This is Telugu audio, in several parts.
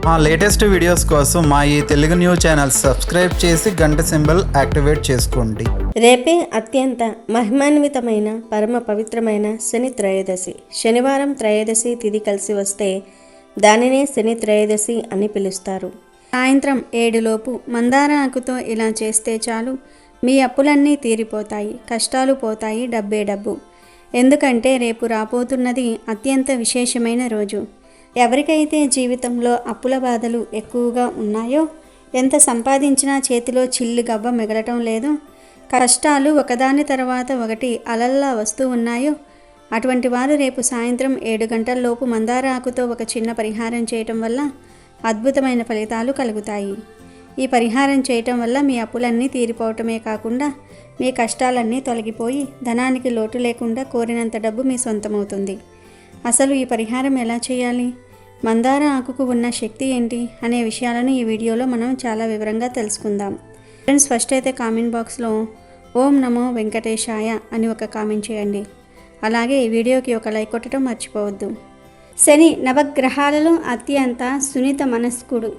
మా లేటెస్ట్ వీడియోస్ కోసం మా ఈ తెలుగు న్యూస్ ఛానల్ సబ్స్క్రైబ్ చేసి గంట సింబల్ యాక్టివేట్ చేసుకోండి. రేపే అత్యంత మహిమాన్వితమైన పరమ పవిత్రమైన శని త్రయోదశి. శనివారం త్రయోదశి తిథి కలిసి వస్తే దానినే శని త్రయోదశి అని పిలుస్తారు. సాయంత్రం 7 మందార ఆకుతో ఇలా చేస్తే చాలు, మీ అప్పులన్నీ తీరిపోతాయి, కష్టాలు పోతాయి, డబ్బే డబ్బు. ఎందుకంటే రేపు రాబోతున్నది అత్యంత విశేషమైన రోజు. ఎవరికైతే జీవితంలో అప్పుల బాధలు ఎక్కువగా ఉన్నాయో, ఎంత సంపాదించినా చేతిలో చిల్లు గవ్వ మిగలటం లేదు, కష్టాలు ఒకదాని తర్వాత ఒకటి అలల్లా వస్తూ ఉన్నాయో, అటువంటి వారు రేపు సాయంత్రం 7 గంటలలోపు మందార ఆకుతో ఒక చిన్న పరిహారం చేయటం వల్ల అద్భుతమైన ఫలితాలు కలుగుతాయి. ఈ పరిహారం చేయటం వల్ల మీ అప్పులన్నీ తీరిపోవటమే కాకుండా మీ కష్టాలన్నీ తొలగిపోయి ధనానికి లోటు లేకుండా కోరినంత డబ్బు మీ సొంతమవుతుంది. అసలు ఈ పరిహారం ఎలా చేయాలి, మందార ఆకుకు ఉన్న శక్తి ఏంటి అనే విషయాలను ఈ వీడియోలో మనం చాలా వివరంగా తెలుసుకుందాం. ఫ్రెండ్స్, ఫస్ట్ అయితే కామెంట్ బాక్స్లో ఓం నమో వెంకటేశాయ అని ఒక కామెంట్ చేయండి. అలాగే ఈ వీడియోకి ఒక లైక్ కొట్టడం మర్చిపోవద్దు. శని నవగ్రహాలలో అత్యంత సున్నిత మనస్కుడు,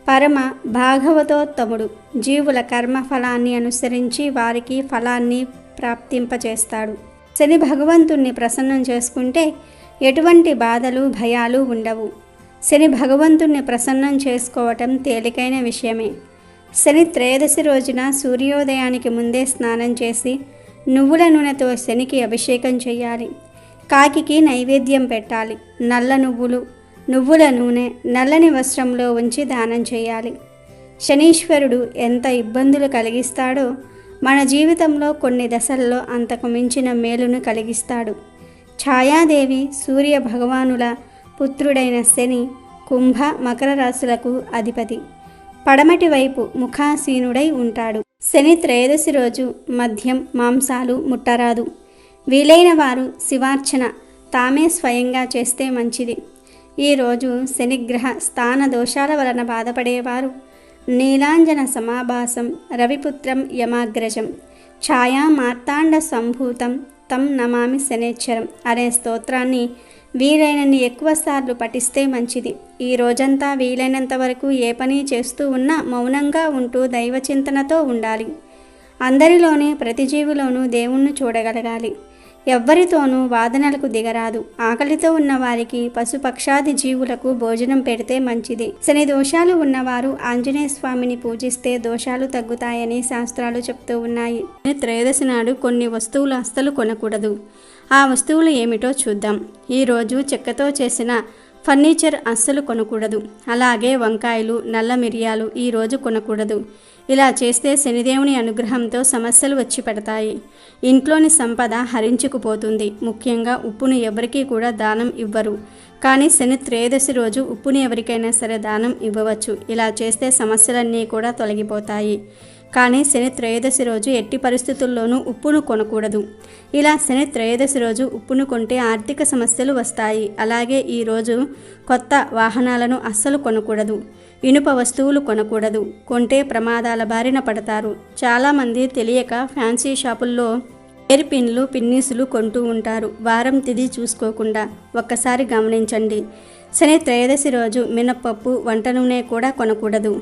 పరమ భాగవతోత్తముడు. జీవుల కర్మ ఫలాన్ని అనుసరించి వారికి ఫలాన్ని ప్రాప్తింపచేస్తాడు. శని భగవంతుణ్ణి ప్రసన్నం చేసుకుంటే ఎటువంటి బాధలు భయాలు ఉండవు. శని భగవంతుణ్ణి ప్రసన్నం చేసుకోవటం తేలికైన విషయమే. శని త్రయోదశి రోజున సూర్యోదయానికి ముందే స్నానం చేసి నువ్వుల నూనెతో శనికి అభిషేకం చేయాలి. కాకికి నైవేద్యం పెట్టాలి. నల్ల నువ్వులు, నువ్వుల నూనె నల్లని వస్త్రంలో ఉంచి దానం చేయాలి. శనీశ్వరుడు ఎంత ఇబ్బందులు కలిగిస్తాడో మన జీవితంలో కొన్ని దశల్లో అంతకు మించిన మేలును కలిగిస్తాడు. ఛాయాదేవి సూర్య భగవానుల పుత్రుడైన శని కుంభ మకర రాశులకు అధిపతి. పడమటి వైపు ముఖాసీనుడై ఉంటాడు. శని త్రయోదశి రోజు మద్యం మాంసాలు ముట్టరాదు. వీలైన వారు శివార్చన తామే స్వయంగా చేస్తే మంచిది. ఈరోజు శనిగ్రహ స్థాన దోషాల వలన బాధపడేవారు నీలాంజన సమాభాసం రవిపుత్రం యమాగ్రజం ఛాయా మార్తాండ సంభూతం తం నమామి శనేశ్వరం అనే స్తోత్రాన్ని వీలైనన్ని ఎక్కువ సార్లు పఠిస్తే మంచిది. ఈ రోజంతా వీలైనంత వరకు ఏ పని చేస్తూ ఉన్నా మౌనంగా ఉంటూ దైవచింతనతో ఉండాలి. అందరిలోనే ప్రతి జీవిలోనూ దేవుణ్ణి చూడగలగాలి. ఎవ్వరితోనూ వాదనలకు దిగరాదు. ఆకలితో ఉన్న వారికి పశుపక్షాది జీవులకు భోజనం పెడితే మంచిది. శని దోషాలు ఉన్నవారు ఆంజనేయ స్వామిని పూజిస్తే దోషాలు తగ్గుతాయని శాస్త్రాలు చెప్తూ ఉన్నాయి. త్రయోదశి నాడు కొన్ని వస్తువులు అస్సలు కొనకూడదు. ఆ వస్తువులు ఏమిటో చూద్దాం. ఈరోజు చెక్కతో చేసిన ఫర్నిచర్ అస్సలు కొనకూడదు. అలాగే వంకాయలు, నల్ల మిరియాలు ఈరోజు కొనకూడదు. ఇలా చేస్తే శనిదేవుని అనుగ్రహంతో సమస్యలు వచ్చి పడతాయి. ఇంట్లోని సంపద హరించుకుపోతుంది. ముఖ్యంగా ఉప్పును ఎవరికీ కూడా దానం ఇవ్వరు. కానీ శని త్రయోదశి రోజు ఉప్పుని ఎవరికైనా సరే దానం ఇవ్వవచ్చు. ఇలా చేస్తే సమస్యలన్నీ కూడా తొలగిపోతాయి. కానీ శని త్రయోదశి రోజు ఎట్టి పరిస్థితుల్లోనూ ఉప్పును కొనకూడదు. ఇలా శని త్రయోదశి రోజు ఉప్పును కొంటే ఆర్థిక సమస్యలు వస్తాయి. అలాగే ఈరోజు కొత్త వాహనాలను అస్సలు కొనకూడదు. ఇనుప వస్తువులు కొనకూడదు. కొంటే ప్రమాదాల బారిన పడతారు. చాలామంది తెలియక ఫ్యాన్సీ షాపుల్లో హెయిర్ పిన్లు, పిన్నీసులు కొంటూ ఉంటారు, వారం తిథి చూసుకోకుండా. ఒక్కసారి గమనించండి. శని త్రయోదశి రోజు మినప్పప్పు, వంట నూనె కూడా కొనకూడదు.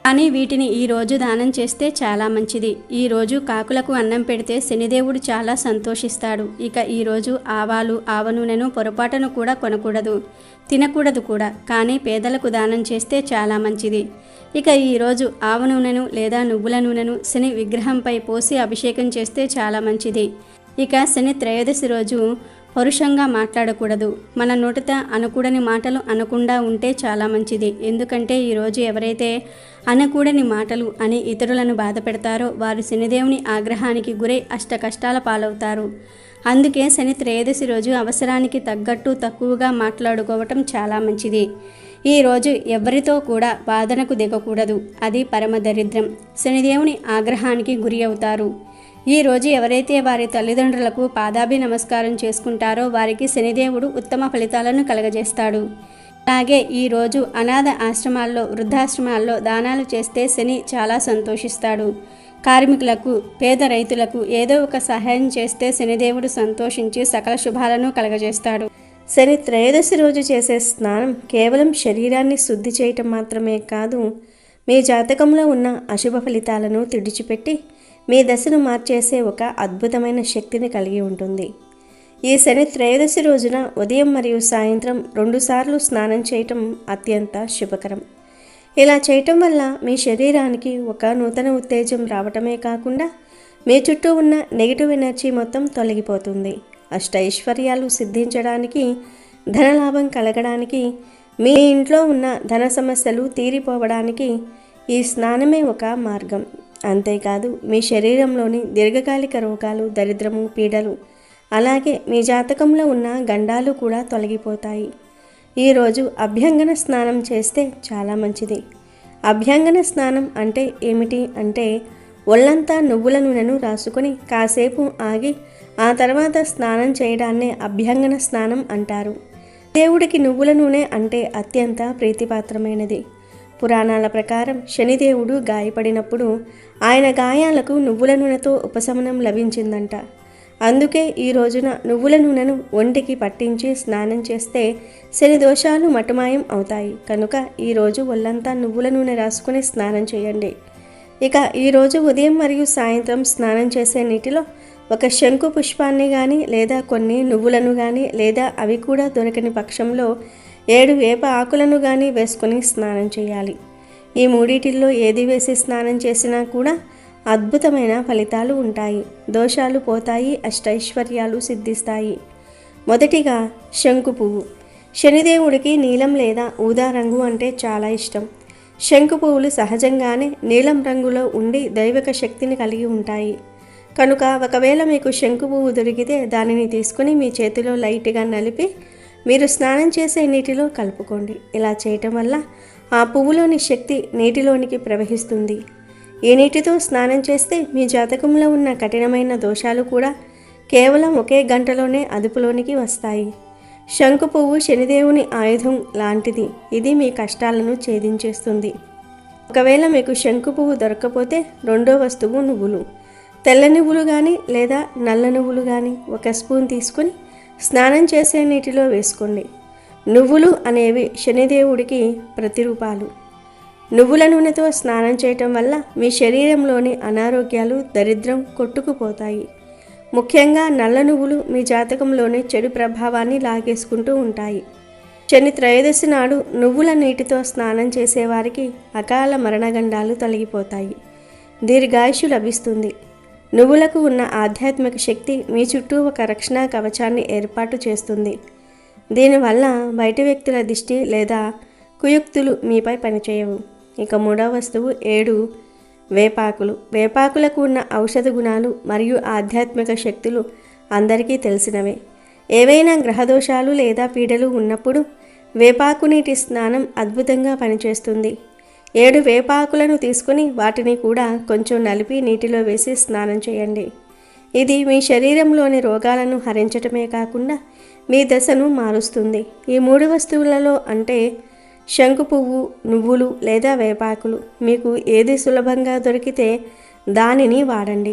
కానీ వీటిని ఈరోజు దానం చేస్తే చాలా మంచిది. ఈరోజు కాకులకు అన్నం పెడితే శనిదేవుడు చాలా సంతోషిస్తాడు. ఇక ఈరోజు ఆవాలు, ఆవ నూనెను పొరపాటును కూడా కొనకూడదు, తినకూడదు కూడా. కానీ పేదలకు దానం చేస్తే చాలా మంచిది. ఇక ఈరోజు ఆవ నూనెను లేదా నువ్వుల నూనెను శని విగ్రహంపై పోసి అభిషేకం చేస్తే చాలా మంచిది. ఇక శని త్రయోదశి రోజు పరుషంగా మాట్లాడకూడదు. మన నోటిత అనకూడని మాటలు అనకుండా ఉంటే చాలా మంచిది. ఎందుకంటే ఈరోజు ఎవరైతే అనకూడని మాటలు అని ఇతరులను బాధ పెడతారో వారు శనిదేవుని ఆగ్రహానికి గురై అష్ట కష్టాల పాలవుతారు. అందుకే శని త్రయోదశి రోజు అవసరానికి తగ్గట్టు తక్కువగా మాట్లాడుకోవటం చాలా మంచిది. ఈరోజు ఎవరితో కూడా వాదనకు దిగకూడదు. అది పరమ దరిద్రం. శనిదేవుని ఆగ్రహానికి గురి అవుతారు. ఈరోజు ఎవరైతే వారి తల్లిదండ్రులకు పాదాభి నమస్కారం చేసుకుంటారో వారికి శనిదేవుడు ఉత్తమ ఫలితాలను కలగజేస్తాడు. అలాగే ఈరోజు అనాథ ఆశ్రమాల్లో, వృద్ధాశ్రమాల్లో దానాలు చేస్తే శని చాలా సంతోషిస్తాడు. కార్మికులకు, పేద రైతులకు ఏదో ఒక సహాయం చేస్తే శనిదేవుడు సంతోషించి సకల శుభాలను కలగజేస్తాడు. శని త్రయోదశి రోజు చేసే స్నానం కేవలం శరీరాన్ని శుద్ధి చేయటం మాత్రమే కాదు, మీ జాతకంలో ఉన్న అశుభ ఫలితాలను తుడిచిపెట్టి మీ దశను మార్చేసే ఒక అద్భుతమైన శక్తిని కలిగి ఉంటుంది. ఈ శని త్రయోదశి రోజున ఉదయం మరియు సాయంత్రం 2 సార్లు స్నానం చేయటం అత్యంత శుభకరం. ఇలా చేయటం వల్ల మీ శరీరానికి ఒక నూతన ఉత్తేజం రావటమే కాకుండా మీ చుట్టూ ఉన్న నెగిటివ్ ఎనర్జీ మొత్తం తొలగిపోతుంది. అష్టైశ్వర్యాలు సిద్ధించడానికి, ధనలాభం కలగడానికి, మీ ఇంట్లో ఉన్న ధన సమస్యలు తీరిపోవడానికి ఈ స్నానమే ఒక మార్గం. అంతేకాదు మీ శరీరంలోని దీర్ఘకాలిక రోగాలు, దరిద్రము, పీడలు, అలాగే మీ జాతకంలో ఉన్న గండాలు కూడా తొలగిపోతాయి. ఈరోజు అభ్యంగన స్నానం చేస్తే చాలా మంచిది. అభ్యంగన స్నానం అంటే ఏమిటి అంటే, ఒళ్ళంతా నువ్వుల నూనెను రాసుకొని కాసేపు ఆగి ఆ తర్వాత స్నానం చేయడాన్నే అభ్యంగన స్నానం అంటారు. దేవుడికి నువ్వుల నూనె అంటే అత్యంత ప్రీతిపాత్రమైనది. పురాణాల ప్రకారం శనిదేవుడు గాయపడినప్పుడు ఆయన గాయాలకు నువ్వుల నూనెతో ఉపశమనం లభించిందంట. అందుకే ఈ రోజున నువ్వుల నూనెను ఒంటికి పట్టించి స్నానం చేస్తే శని దోషాలు మటుమాయం అవుతాయి. కనుక ఈరోజు ఒళ్ళంతా నువ్వుల నూనె రాసుకుని స్నానం చేయండి. ఇక ఈరోజు ఉదయం మరియు సాయంత్రం స్నానం చేసే నీటిలో ఒక శంకు పుష్పాన్ని కానీ లేదా కొన్ని నువ్వులను కానీ లేదా అవి కూడా దొరకని పక్షంలో 7 వేప ఆకులను కానీ వేసుకొని స్నానం చేయాలి. ఈ మూడిటిల్లో ఏది వేసి స్నానం చేసినా కూడా అద్భుతమైన ఫలితాలు ఉంటాయి. దోషాలు పోతాయి, అష్టైశ్వర్యాలు సిద్ధిస్తాయి. మొదటిగా శంకు పువ్వు. శనిదేవుడికి నీలం లేదా ఊదా రంగు అంటే చాలా ఇష్టం. శంకు పువ్వులు సహజంగానే నీలం రంగులో ఉండి దైవిక శక్తిని కలిగి ఉంటాయి. కనుక ఒకవేళ మీకు శంకు పువ్వు దొరికితే దానిని తీసుకుని మీ చేతిలో లైట్గా నలిపి మీరు స్నానం చేసే నీటిలో కలుపుకోండి. ఇలా చేయటం వల్ల ఆ పువ్వులోని శక్తి నీటిలోనికి ప్రవహిస్తుంది. ఈ నీటితో స్నానం చేస్తే మీ జాతకంలో ఉన్న కఠినమైన దోషాలు కూడా కేవలం ఒకే గంటలోనే అదుపులోనికి వస్తాయి. శంకు పువ్వు శనిదేవుని ఆయుధం లాంటిది. ఇది మీ కష్టాలను ఛేదించేస్తుంది. ఒకవేళ మీకు శంకు పువ్వు దొరకకపోతే రెండో వస్తువు నువ్వులు. తెల్ల నువ్వులు కానీ లేదా నల్ల నువ్వులు కానీ 1 స్పూన్ తీసుకుని స్నానం చేసే నీటిలో వేసుకోండి. నువ్వులు అనేవి శనిదేవుడికి ప్రతిరూపాలు. నువ్వుల నూనెతో స్నానం చేయటం వల్ల మీ శరీరంలోని అనారోగ్యాలు, దరిద్రం కొట్టుకుపోతాయి. ముఖ్యంగా నల్ల నువ్వులు మీ జాతకంలోని చెడు ప్రభావాన్ని లాగేసుకుంటూ ఉంటాయి. శని త్రయోదశి నాడు నువ్వుల నీటితో స్నానం చేసేవారికి అకాల మరణగండాలు తొలగిపోతాయి. దీర్ఘాయుషు లభిస్తుంది. నువ్వులకు ఉన్న ఆధ్యాత్మిక శక్తి మీ చుట్టూ ఒక రక్షణ కవచాన్ని ఏర్పాటు చేస్తుంది. దీనివల్ల బయట వ్యక్తుల దిష్టి లేదా కుయుక్తులు మీపై పనిచేయవు. ఇక మూడవ వస్తువు 7 వేపాకులు. వేపాకులకు ఉన్న ఔషధ గుణాలు మరియు ఆధ్యాత్మిక శక్తులు అందరికీ తెలిసినవే. ఏవైనా గ్రహదోషాలు లేదా పీడలు ఉన్నప్పుడు వేపాకు నీటి స్నానం అద్భుతంగా పనిచేస్తుంది. 7 వేపాకులను తీసుకుని వాటిని కూడా కొంచెం నలిపి నీటిలో వేసి స్నానం చేయండి. ఇది మీ శరీరంలోని రోగాలను హరించటమే కాకుండా మీ దశను మారుస్తుంది. ఈ 3 వస్తువులలో అంటే శంకు పువ్వు, నువ్వులు లేదా వేపాకులు మీకు ఏది సులభంగా దొరికితే దానిని వాడండి.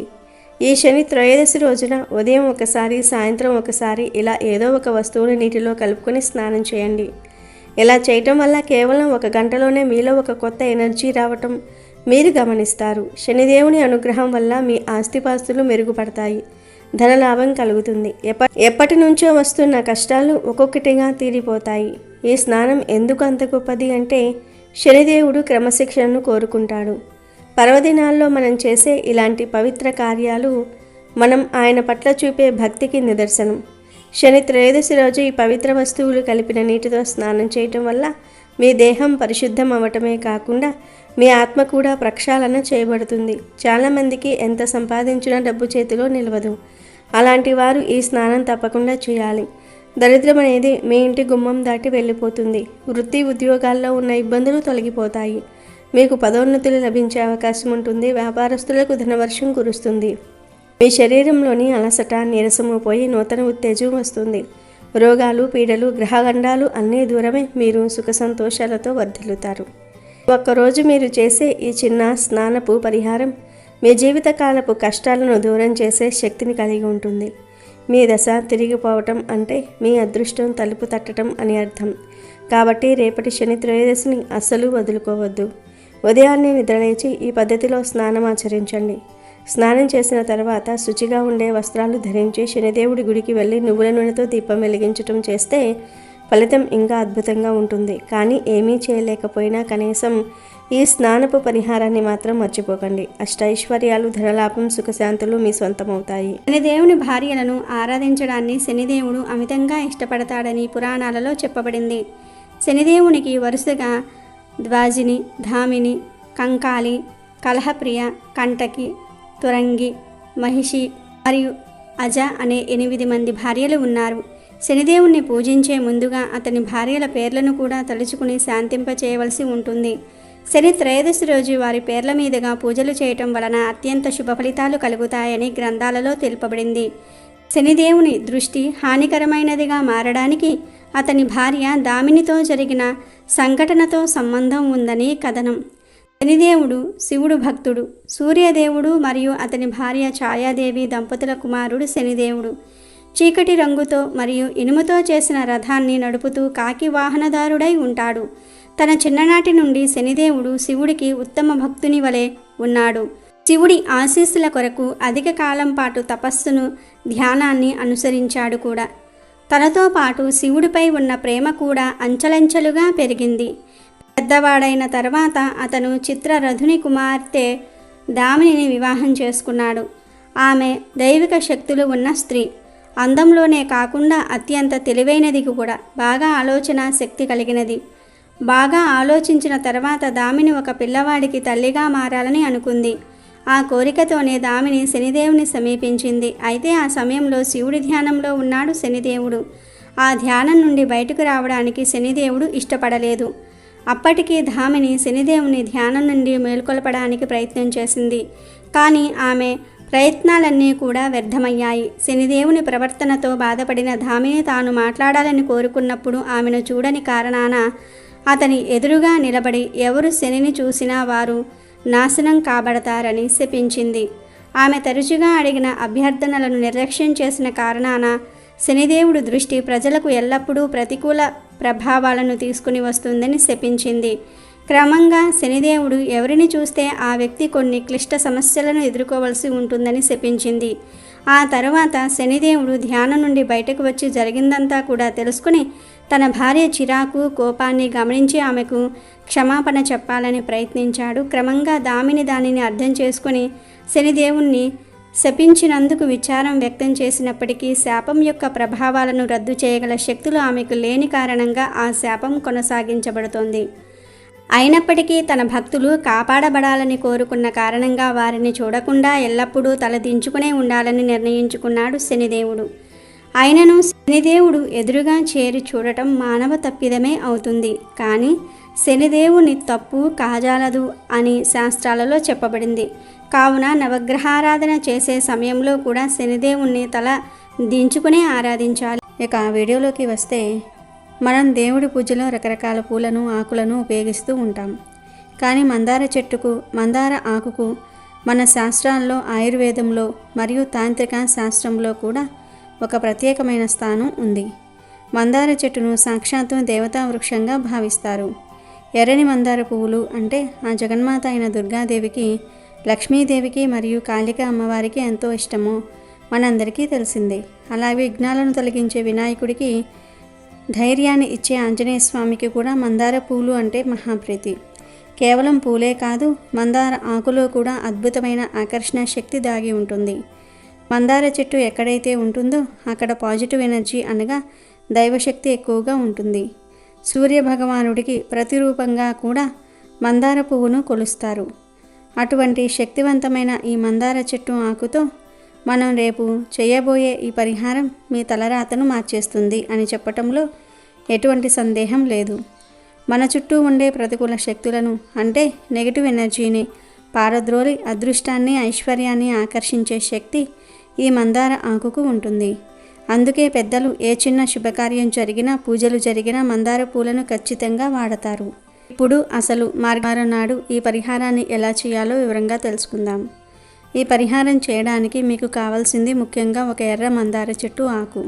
ఈ శని త్రయోదశి రోజున ఉదయం ఒకసారి, సాయంత్రం ఒకసారి ఇలా ఏదో ఒక వస్తువుని నీటిలో కలుపుకొని స్నానం చేయండి. ఇలా చేయటం వల్ల కేవలం 1 గంటలోనే మీలో ఒక కొత్త ఎనర్జీ రావటం మీరు గమనిస్తారు. శనిదేవుని అనుగ్రహం వల్ల మీ ఆస్తిపాస్తులు మెరుగుపడతాయి, ధనలాభం కలుగుతుంది. ఎప్పటి నుంచో వస్తున్న కష్టాలు ఒక్కొక్కటిగా తీరిపోతాయి. ఈ స్నానం ఎందుకు అంత గొప్పది అంటే శనిదేవుడు క్రమశిక్షణను కోరుకుంటాడు. పర్వదినాల్లో మనం చేసే ఇలాంటి పవిత్ర కార్యాలు మనం ఆయన పట్ల చూపే భక్తికి నిదర్శనం. శని త్రయోదశి రోజు ఈ పవిత్ర వస్తువులు కలిపిన నీటితో స్నానం చేయటం వల్ల మీ దేహం పరిశుద్ధం అవ్వటమే కాకుండా మీ ఆత్మ కూడా ప్రక్షాళన చేయబడుతుంది. చాలామందికి ఎంత సంపాదించినా డబ్బు చేతిలో నిలవదు. అలాంటి వారు ఈ స్నానం తప్పకుండా చేయాలి. దరిద్రం అనేది మీ ఇంటి గుమ్మం దాటి వెళ్ళిపోతుంది. వృత్తి ఉద్యోగాల్లో ఉన్న ఇబ్బందులు తొలగిపోతాయి. మీకు పదోన్నతులు లభించే అవకాశం ఉంటుంది. వ్యాపారస్తులకు ధనవర్షం కురుస్తుంది. మీ శరీరంలోని అలసట, నీరసము పోయి నూతన ఉత్తేజం వస్తుంది. రోగాలు, పీడలు, గ్రహగండాలు అన్నీ దూరమే. మీరు సుఖ సంతోషాలతో వర్ధిల్లుతారు. ఒక్కరోజు మీరు చేసే ఈ చిన్న స్నానపు పరిహారం మీ జీవితకాలపు కష్టాలను దూరం చేసే శక్తిని కలిగి ఉంటుంది. మీ దశ తిరిగిపోవటం అంటే మీ అదృష్టం తలుపు తట్టడం అని అర్థం. కాబట్టి రేపటి శని త్రయోదశిని అస్సలు వదులుకోవద్దు. ఉదయాన్నే నిద్రలేచి ఈ పద్ధతిలో స్నానం ఆచరించండి. స్నానం చేసిన తర్వాత శుచిగా ఉండే వస్త్రాలు ధరించి శనిదేవుడి గుడికి వెళ్ళి నువ్వుల నూనెతో దీపం వెలిగించటం చేస్తే ఫలితం ఇంకా అద్భుతంగా ఉంటుంది. కానీ ఏమీ చేయలేకపోయినా కనీసం ఈ స్నానపు పరిహారాన్ని మాత్రం మర్చిపోకండి. అష్టైశ్వర్యాలు, ధనలాభం, సుఖశాంతులు మీ సొంతమవుతాయి. శనిదేవుని భార్యలను ఆరాధించడాన్ని శనిదేవుడు అమితంగా ఇష్టపడతాడని పురాణాలలో చెప్పబడింది. శనిదేవునికి వరుసగా ద్వాజిని, ధామిని, కంకాలి, కలహప్రియ, కంటకి, తురంగి, మహిషి మరియు అజ అనే 8 మంది భార్యలు ఉన్నారు. శనిదేవుణ్ణి పూజించే ముందుగా అతని భార్యల పేర్లను కూడా తలుచుకుని శాంతింపచేయవలసి ఉంటుంది. శని త్రయోదశి రోజు వారి పేర్ల మీదుగా పూజలు చేయటం వలన అత్యంత శుభ ఫలితాలు కలుగుతాయని గ్రంథాలలో తెలుపబడింది. శనిదేవుని దృష్టి హానికరమైనదిగా మారడానికి అతని భార్య దామినితో జరిగిన సంఘటనతో సంబంధం ఉందని కథనం. శనిదేవుడు శివుడు భక్తుడు. సూర్యదేవుడు మరియు అతని భార్య ఛాయాదేవి దంపతుల కుమారుడు శనిదేవుడు. చీకటి రంగుతో మరియు ఇనుముతో చేసిన రథాన్ని నడుపుతూ కాకి వాహనదారుడై ఉంటాడు. తన చిన్ననాటి నుండి శనిదేవుడు శివుడికి ఉత్తమ భక్తుని వలె ఉన్నాడు. శివుడి ఆశీస్సుల కొరకు అధిక కాలం పాటు తపస్సును, ధ్యానాన్ని అనుసరించాడు కూడా. తనతో పాటు శివుడిపై ఉన్న ప్రేమ కూడా అంచెలంచెలుగా పెరిగింది. పెద్దవాడైన తర్వాత అతను చిత్రరథుని కుమార్తె దామినిని వివాహం చేసుకున్నాడు. ఆమె దైవిక శక్తులు ఉన్న స్త్రీ. అందంలోనే కాకుండా అత్యంత తెలివైనది కూడా. బాగా ఆలోచన శక్తి కలిగినది. బాగా ఆలోచించిన తర్వాత దామిని ఒక పిల్లవాడికి తల్లిగా మారాలని అనుకుంది. ఆ కోరికతోనే దామిని శనిదేవుని సమీపించింది. అయితే ఆ సమయంలో శివుడి ధ్యానంలో ఉన్నాడు శనిదేవుడు. ఆ ధ్యానం నుండి బయటకు రావడానికి శనిదేవుడు ఇష్టపడలేదు. అప్పటికి దామిని శనిదేవుని ధ్యానం నుండి మేల్కొల్పడానికి ప్రయత్నం చేసింది. కానీ ఆమె ప్రయత్నాలన్నీ కూడా వ్యర్థమయ్యాయి. శనిదేవుని ప్రవర్తనతో బాధపడిన దామిని తాను మాట్లాడాలని కోరుకున్నప్పుడు ఆమెను చూడని కారణాన అతని ఎదురుగా నిలబడి ఎవరు శనిని చూసినా వారు నాశనం కాబడతారని శపించింది. ఆమె తరచుగా అడిగిన అభ్యర్థనలను నిర్లక్ష్యం చేసిన కారణాన శనిదేవుడు దృష్టి ప్రజలకు ఎల్లప్పుడూ ప్రతికూల ప్రభావాలను తీసుకుని వస్తుందని శపించింది. క్రమంగా శనిదేవుడు ఎవరిని చూస్తే ఆ వ్యక్తి కొన్ని క్లిష్ట సమస్యలను ఎదుర్కోవలసి ఉంటుందని శపించింది. ఆ తరువాత శనిదేవుడు ధ్యానం నుండి బయటకు వచ్చి జరిగిందంతా కూడా తెలుసుకుని తన భార్య చిరాకు, కోపాన్ని గమనించి ఆమెకు క్షమాపణ చెప్పాలని ప్రయత్నించాడు. క్రమంగా దామిని దానిని అర్థం చేసుకుని శనిదేవుణ్ణి శపించినందుకు విచారం వ్యక్తం చేసినప్పటికీ శాపం యొక్క ప్రభావాలను రద్దు చేయగల శక్తులు ఆమెకు లేని కారణంగా ఆ శాపం కొనసాగించబడుతోంది. అయినప్పటికీ తన భక్తులు కాపాడబడాలని కోరుకున్న కారణంగా వారిని చూడకుండా ఎల్లప్పుడూ తలదించుకునే ఉండాలని నిర్ణయించుకున్నాడు శనిదేవుడు. అయినను శనిదేవుడు ఎదురుగా చేరి చూడటం మానవ తప్పిదమే అవుతుంది. కానీ శనిదేవుని తప్పు కాజాలదు అని శాస్త్రాలలో చెప్పబడింది. కావున నవగ్రహారాధన చేసే సమయంలో కూడా శనిదేవుణ్ణి తల దించుకునే ఆరాధించాలి. ఇక ఆ వీడియోలోకి వస్తే మనం దేవుడి పూజలో రకరకాల పూలను, ఆకులను ఉపయోగిస్తూ ఉంటాం. కానీ మందార చెట్టుకు, మందార ఆకుకు మన శాస్త్రాల్లో, ఆయుర్వేదంలో మరియు తాంత్రిక శాస్త్రంలో కూడా ఒక ప్రత్యేకమైన స్థానం ఉంది. మందార చెట్టును సాక్షాత్తు దేవతా వృక్షంగా భావిస్తారు. ఎర్రని మందార పువ్వులు అంటే ఆ జగన్మాత అయిన దుర్గాదేవికి, లక్ష్మీదేవికి మరియు కాళిక అమ్మవారికి ఎంతో ఇష్టమో మనందరికీ తెలిసిందే. అలాగే విఘ్నాలను తొలగించే వినాయకుడికి, ధైర్యాన్ని ఇచ్చే ఆంజనేయ స్వామికి కూడా మందార పూలు అంటే మహాప్రీతి. కేవలం పూలే కాదు, మందార ఆకులో కూడా అద్భుతమైన ఆకర్షణ శక్తి దాగి ఉంటుంది. మందార చెట్టు ఎక్కడైతే ఉంటుందో అక్కడ పాజిటివ్ ఎనర్జీ అనగా దైవశక్తి ఎక్కువగా ఉంటుంది. సూర్య భగవానుడికి ప్రతిరూపంగా కూడా మందార పువ్వును కొలుస్తారు. అటువంటి శక్తివంతమైన ఈ మందార చెట్టు ఆకుతో మనం రేపు చేయబోయే ఈ పరిహారం మీ తలరాతను మార్చేస్తుంది అని చెప్పటంలో ఎటువంటి సందేహం లేదు. మన చుట్టూ ఉండే ప్రతికూల శక్తులను అంటే నెగిటివ్ ఎనర్జీని పారద్రోలి అదృష్టాన్ని, ఐశ్వర్యాన్ని ఆకర్షించే శక్తి ఈ మందార ఆకుకు ఉంటుంది. అందుకే పెద్దలు ఏ చిన్న శుభకార్యం జరిగినా, పూజలు జరిగినా మందార పూలను ఖచ్చితంగా వాడతారు. ఇప్పుడు అసలు మార్గారం నాడు ఈ పరిహారాన్ని ఎలా చేయాలో వివరంగా తెలుసుకుందాం. ఈ పరిహారం చేయడానికి మీకు కావాల్సింది ముఖ్యంగా ఒక ఎర్ర మందార చెట్టు ఆకు.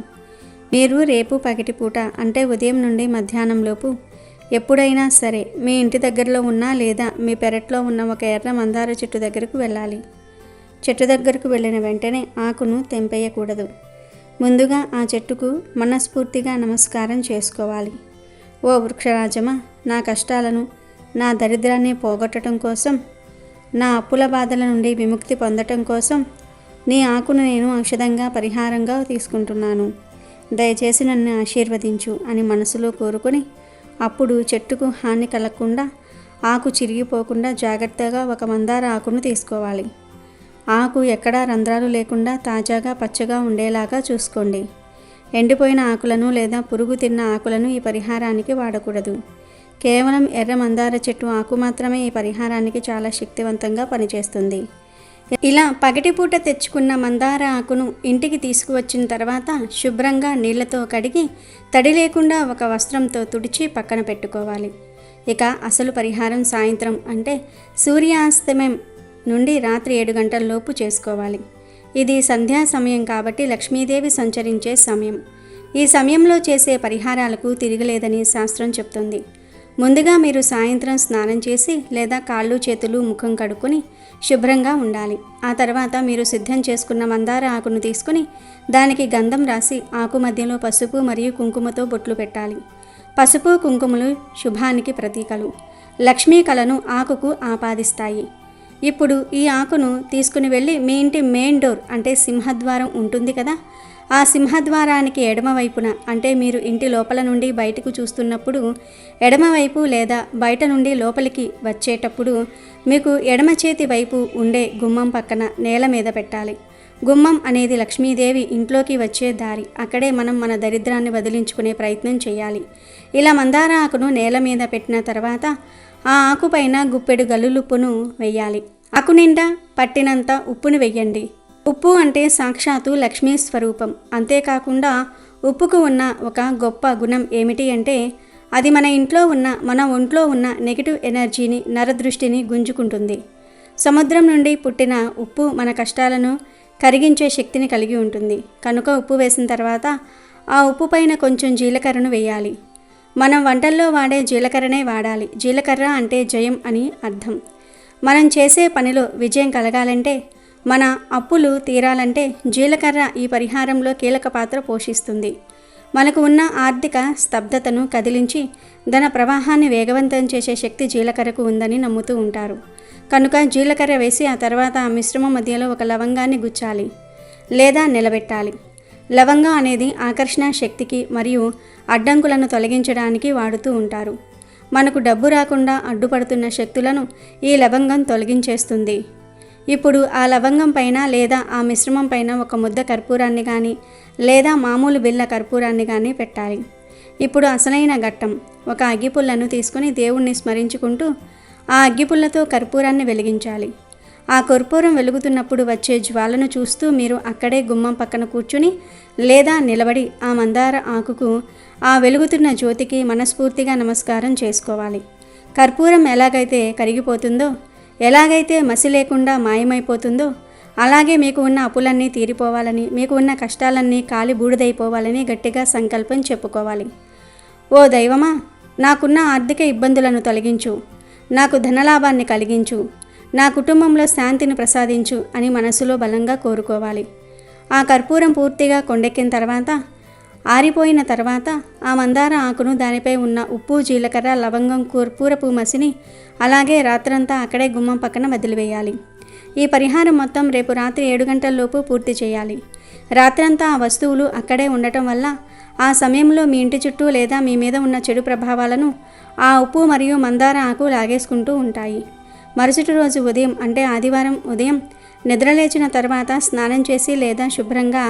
మీరు రేపు పగటిపూట అంటే ఉదయం నుండి మధ్యాహ్నంలోపు ఎప్పుడైనా సరే మీ ఇంటి దగ్గరలో ఉన్న లేదా మీ పెరట్లో ఉన్న ఒక ఎర్ర మందార చెట్టు దగ్గరకు వెళ్ళాలి. చెట్టు దగ్గరకు వెళ్ళిన వెంటనే ఆకును తెంపేయకూడదు. ముందుగా ఆ చెట్టుకు మనస్ఫూర్తిగా నమస్కారం చేసుకోవాలి. ఓ వృక్షరాజమా, నా కష్టాలను, నా దరిద్రాన్ని పోగొట్టడం కోసం, నా అప్పుల బాధల నుండి విముక్తి పొందటం కోసం నీ ఆకును నేను ఔషధంగా పరిహారంగా తీసుకుంటున్నాను. దయచేసి నన్ను ఆశీర్వదించు అని మనసులో కోరుకొని అప్పుడు చెట్టుకు హాని కలగకుండా, ఆకు చిరిగిపోకుండా జాగ్రత్తగా ఒక మందార ఆకును తీసుకోవాలి. ఆకు ఎక్కడా రంధ్రాలు లేకుండా తాజాగా పచ్చగా ఉండేలాగా చూసుకోండి. ఎండిపోయిన ఆకులను లేదా పురుగు తిన్న ఆకులను ఈ పరిహారానికి వాడకూడదు. కేవలం ఎర్ర మందార చెట్టు ఆకు మాత్రమే ఈ పరిహారానికి చాలా శక్తివంతంగా పనిచేస్తుంది. ఇలా పగటిపూట తెచ్చుకున్న మందార ఆకును ఇంటికి తీసుకువచ్చిన తర్వాత శుభ్రంగా నీళ్లతో కడిగి తడి లేకుండా ఒక వస్త్రంతో తుడిచి పక్కన పెట్టుకోవాలి. ఇక అసలు పరిహారం సాయంత్రం అంటే సూర్యాస్తమయం నుండి రాత్రి 7 గంటల లోపు చేసుకోవాలి. ఇది సంధ్యా సమయం కాబట్టి లక్ష్మీదేవి సంచరించే సమయం. ఈ సమయంలో చేసే పరిహారాలకు తిరగలేదని శాస్త్రం చెప్తుంది. ముందుగా మీరు సాయంత్రం స్నానం చేసి లేదా కాళ్ళు చేతులు ముఖం కడుక్కొని శుభ్రంగా ఉండాలి. ఆ తర్వాత మీరు సిద్ధం చేసుకున్న మందార ఆకును తీసుకుని దానికి గంధం రాసి ఆకు మధ్యలో పసుపు మరియు కుంకుమతో బొట్లు పెట్టాలి. పసుపు కుంకుమలు శుభానికి ప్రతీకలు. లక్ష్మీ కళను ఆకుకు ఆపాదిస్తాయి. ఇప్పుడు ఈ ఆకును తీసుకుని వెళ్ళి మీ ఇంటి మెయిన్ డోర్ అంటే సింహద్వారం ఉంటుంది కదా, ఆ సింహద్వారానికి ఎడమవైపున అంటే మీరు ఇంటి లోపల నుండి బయటకు చూస్తున్నప్పుడు ఎడమవైపు లేదా బయట నుండి లోపలికి వచ్చేటప్పుడు మీకు ఎడమ చేతి వైపు ఉండే గుమ్మం పక్కన నేల మీద పెట్టాలి. గుమ్మం అనేది లక్ష్మీదేవి ఇంట్లోకి వచ్చే దారి. అక్కడే మనం మన దరిద్రాన్ని వదిలించుకునే ప్రయత్నం చేయాలి. ఇలా మందార ఆకును నేల మీద పెట్టిన తర్వాత ఆ ఆకుపైన గుప్పెడు గల్లులుప్పును వెయ్యాలి. ఆకు నిండా పట్టినంత ఉప్పును వెయ్యండి. ఉప్పు అంటే సాక్షాత్తు లక్ష్మీ స్వరూపం. అంతేకాకుండా ఉప్పుకు ఉన్న ఒక గొప్ప గుణం ఏమిటి అంటే అది మన ఒంట్లో ఉన్న నెగిటివ్ ఎనర్జీని, నరదృష్టిని గుంజుకుంటుంది. సముద్రం నుండి పుట్టిన ఉప్పు మన కష్టాలను కరిగించే శక్తిని కలిగి ఉంటుంది. కనుక ఉప్పు వేసిన తర్వాత ఆ ఉప్పు పైన కొంచెం జీలకర్రను వేయాలి. మనం వంటల్లో వాడే జీలకర్రనే వాడాలి. జీలకర్ర అంటే జయం అని అర్థం. మనం చేసే పనిలో విజయం కలగాలంటే, మన అప్పులు తీరాలంటే జీలకర్ర ఈ పరిహారంలో కీలక పాత్ర పోషిస్తుంది. మనకు ఉన్న ఆర్థిక స్తబ్దతను కదిలించి ధన ప్రవాహాన్ని వేగవంతం చేసే శక్తి జీలకర్రకు ఉందని నమ్ముతూ ఉంటారు. కనుక జీలకర్ర వేసి ఆ తర్వాత ఆ మిశ్రమం మధ్యలో ఒక లవంగాన్ని గుచ్చాలి లేదా నిలబెట్టాలి. లవంగం అనేది ఆకర్షణ శక్తికి మరియు అడ్డంకులను తొలగించడానికి వాడుతూ ఉంటారు. మనకు డబ్బు రాకుండా అడ్డుపడుతున్న శక్తులను ఈ లవంగం తొలగించేస్తుంది. ఇప్పుడు ఆ లవంగం పైన లేదా ఆ మిశ్రమం పైన ఒక ముద్ద కర్పూరాన్ని కానీ లేదా మామూలు బిళ్ళ కర్పూరాన్ని కానీ పెట్టాలి. ఇప్పుడు అసలైన ఘట్టం. ఒక అగ్గిపుల్లను తీసుకుని దేవుణ్ణి స్మరించుకుంటూ ఆ అగ్గిపుల్లతో కర్పూరాన్ని వెలిగించాలి. ఆ కర్పూరం వెలుగుతున్నప్పుడు వచ్చే జ్వాలను చూస్తూ మీరు అక్కడే గుమ్మం పక్కన కూర్చుని లేదా నిలబడి ఆ మందార ఆకుకు, ఆ వెలుగుతున్న జ్యోతికి మనస్ఫూర్తిగా నమస్కారం చేసుకోవాలి. కర్పూరం ఎలాగైతే కరిగిపోతుందో, ఎలాగైతే మసి లేకుండా మాయమైపోతుందో, అలాగే మీకు ఉన్న అప్పులన్నీ తీరిపోవాలని, మీకు ఉన్న కష్టాలన్నీ కాలి బూడిదైపోవాలని గట్టిగా సంకల్పం చెప్పుకోవాలి. ఓ దైవమా, నాకున్న ఆర్థిక ఇబ్బందులను తొలగించు, నాకు ధనలాభాన్ని కలిగించు, నా కుటుంబంలో శాంతిని ప్రసాదించు అని మనసులో బలంగా కోరుకోవాలి. ఆ కర్పూరం పూర్తిగా కొండెక్కిన తర్వాత, ఆరిపోయిన తర్వాత ఆ మందార ఆకును, దానిపై ఉన్న ఉప్పు, జీలకర్ర, లవంగం, కర్పూరపు మసిని అలాగే రాత్రంతా అక్కడే గుమ్మం పక్కన వదిలివేయాలి. ఈ పరిహారం మొత్తం రేపు రాత్రి 7 గంటలలోపు పూర్తి చేయాలి. రాత్రంతా ఆ వస్తువులు అక్కడే ఉండటం వల్ల ఆ సమయంలో మీ ఇంటి చుట్టూ లేదా మీ మీద ఉన్న చెడు ప్రభావాలను ఆ ఉప్పు మరియు మందార ఆకు లాగేసుకుంటూ ఉంటాయి. మరుసటి రోజు ఉదయం అంటే ఆదివారం ఉదయం నిద్రలేచిన తర్వాత స్నానం చేసి లేదా శుభ్రంగా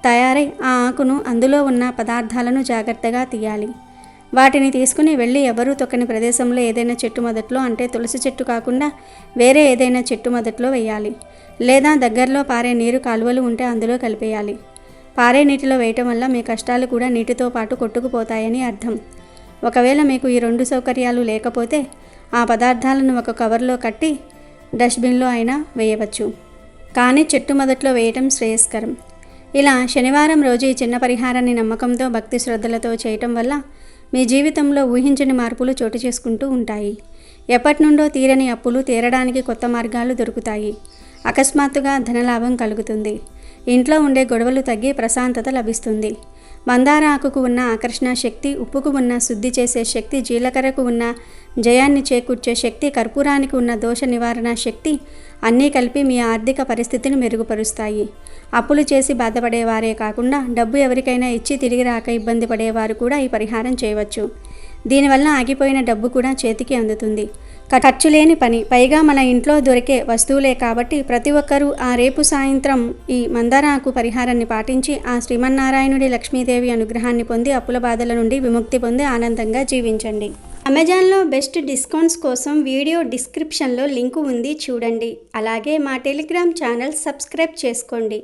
తయారై ఆ ఆకును, అందులో ఉన్న పదార్థాలను జాగ్రత్తగా తీయాలి. వాటిని తీసుకుని వెళ్ళి ఎవరూ తొక్కని ప్రదేశంలో ఏదైనా చెట్టు మొదట్లో అంటే తులసి చెట్టు కాకుండా వేరే ఏదైనా చెట్టు మొదట్లో వేయాలి. లేదా దగ్గరలో పారే నీరు కాలువలు ఉంటే అందులో కలిపేయాలి. పారే నీటిలో వేయటం వల్ల మీ కష్టాలు కూడా నీటితో పాటు కొట్టుకుపోతాయని అర్థం. ఒకవేళ మీకు ఈ 2 సౌకర్యాలు లేకపోతే ఆ పదార్థాలను ఒక కవర్లో కట్టి డస్ట్బిన్లో అయినా వేయవచ్చు. కానీ చెట్టు మొదట్లో వేయటం శ్రేయస్కరం. ఇలా శనివారం రోజు ఈ చిన్న పరిహారాన్ని నమ్మకంతో భక్తి శ్రద్ధలతో చేయటం వల్ల మీ జీవితంలో ఊహించని మార్పులు చోటు చేసుకుంటూ ఉంటాయి. ఎప్పటి నుండో తీరని అప్పులు తీరడానికి కొత్త మార్గాలు దొరుకుతాయి. అకస్మాత్తుగా ధనలాభం కలుగుతుంది. ఇంట్లో ఉండే గొడవలు తగ్గి ప్రశాంతత లభిస్తుంది. మందార ఆకుకు ఉన్న ఆకర్షణ శక్తి, ఉప్పుకు ఉన్న శుద్ధి చేసే శక్తి, జీలకర్రకు ఉన్న జయాన్ని చేకూర్చే శక్తి, కర్పూరానికి ఉన్న దోష నివారణ శక్తి అన్నీ కలిపి మీ ఆర్థిక పరిస్థితిని మెరుగుపరుస్తాయి. అప్పులు చేసి బాధపడేవారే కాకుండా డబ్బు ఎవరికైనా ఇచ్చి తిరిగి రాక ఇబ్బంది పడేవారు కూడా ఈ పరిహారం చేయవచ్చు. దీనివల్ల ఆగిపోయిన డబ్బు కూడా చేతికి అందుతుంది. ఖర్చు లేని పని, పైగా మన ఇంట్లో దొరికే వస్తువులే కాబట్టి ప్రతి ఒక్కరూ ఆ రేపు సాయంత్రం ఈ మందార ఆకు పరిహారాన్ని పాటించి ఆ శ్రీమన్నారాయణుడి లక్ష్మీదేవి అనుగ్రహాన్ని పొంది అప్పుల బాధల నుండి విముక్తి పొంది ఆనందంగా జీవించండి. అమెజాన్లో బెస్ట్ డిస్కౌంట్స్ కోసం వీడియో డిస్క్రిప్షన్లో లింకు ఉంది, చూడండి. అలాగే మా టెలిగ్రామ్ ఛానల్ సబ్స్క్రైబ్ చేసుకోండి.